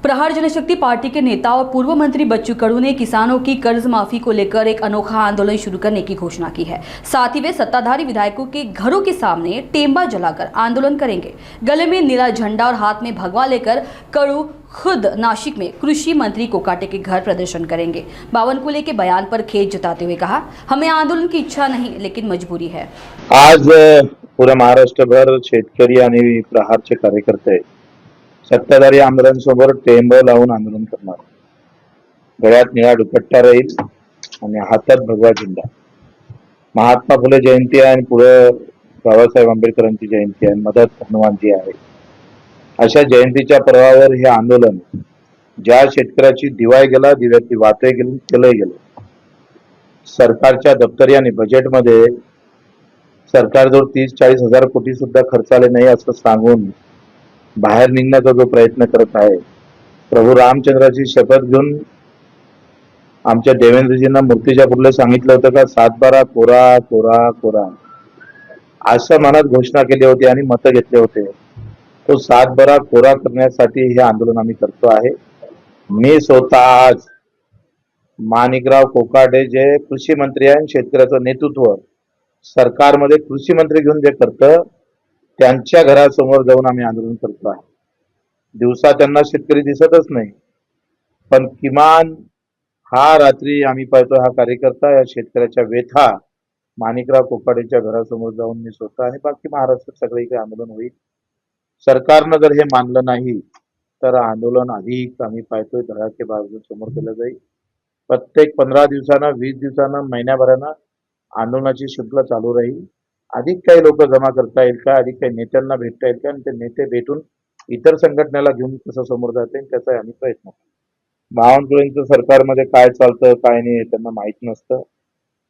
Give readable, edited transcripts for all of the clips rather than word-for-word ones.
प्रहार जनशक्ति party के नेता और पूर्व मंत्री बच्चू कडू ने किसानों की कर्ज माफी को लेकर एक अनोखा आंदोलन शुरू करने की घोषणा की है। साथ ही वे सत्ताधारी विधायकों के घरों के सामने टेम्बा जलाकर आंदोलन करेंगे। गले में नीला झंडा और हाथ में भगवा लेकर कडू खुद नासिक में कृषि मंत्री कोकाटे के घर प्रदर्शन करेंगे। बावनकुले के बयान पर खेद जताते हुए कहा, हमें आंदोलन की इच्छा नहीं लेकिन मजबूरी है। आज पुऱ्या महाराष्ट्रभर शेतकरी आणि प्रहारचे कार्यकर्ते सत्ताधारी आमदारांसमोर टेंब लावून आंदोलन करणार। गळ्यात निळा दुपट्टा राहील आणि हातात भगवा झेंडा। महात्मा फुले जयंती आहे आणि पुढे बाबासाहेब आंबेडकरांची जयंती आहे, मदत हनुमानजी आहे। अशा जयंतीच्या पर्वावर हे आंदोलन ज्या शेतकऱ्याची दिवाय गेला दिव्याची वाते केलं गेलं। सरकारच्या दप्तरी आणि बजेटमध्ये सरकारजवळ 30-40 हजार कोटी सुद्धा खर्चाले नाही असं सांगून बाहेर निघण्याचा जो प्रयत्न करत आहे, प्रभू रामचंद्राची शपथ घेऊन आमच्या देवेंद्रजींना मूर्तीच्या पुढे सांगितलं होतं का 7-12 कोरा कोरा कोरा असं मनात घोषणा केली होती आणि मतं घेतले होते। तो 7-12 कोरा करण्यासाठी हे आंदोलन आम्ही करतो आहे। मी स्वतः आज माणिकराव कोकाटे जे कृषी मंत्री आहेत, शेतकऱ्याचं नेतृत्व सरकारमध्ये कृषी मंत्री घेऊन जे करतं त्यांच्या घरासमोर जाऊन आम्ही आंदोलन करतो आहे। दिवसा त्यांना शेतकरी दिसतच नाही, पण किमान हा रात्री आम्ही पाहतो हा कार्यकर्ता या शेतकऱ्याच्या व्यथा माणिकराव कोकाटेच्या घरासमोर जाऊन मी स्वतः आणि बाकी महाराष्ट्रात सगळीकडे आंदोलन होईल। सरकारनं जर हे मानलं नाही तर आंदोलन अधिक आम्ही पाहतोय धडाके बाजू समोर केलं जाईल। प्रत्येक 15 दिवसानं 20 दिवसानं महिन्याभरानं आंदोलनाची शृंखला चालू राहील। अधिक काही लोक जमा करता येईल का, अधिक काही नेत्यांना भेटता येईल का आणि ते नेते भेटून इतर संघटनेला घेऊन कसं समोर जाता येईल त्याचा आम्ही प्रयत्न करू। बावनकुळेंचं सरकारमध्ये काय चालतं काय नाही त्यांना माहित नसतं।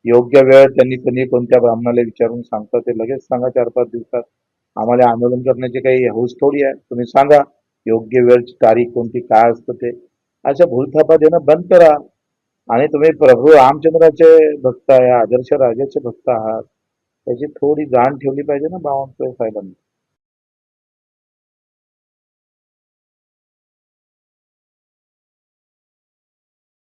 योग्य वेळ त्यांनी कधी कोणत्या ब्राह्मणाला विचारून सांगतात ते लगेच सांगा 4-5 दिवसात। आम्हाला आंदोलन करण्याची काही हौस थोडी आहे, तुम्ही सांगा योग्य वेळची तारीख कोणती काय असतं ते। अशा भूलथापा देणं बंद करा आणि तुम्ही प्रभू रामचंद्राचे भक्त आहे, आदर्श राजाचे भक्त आहात, त्याची थोडी जाण ठेवली पाहिजे ना बावनकुळे साहेबांनी।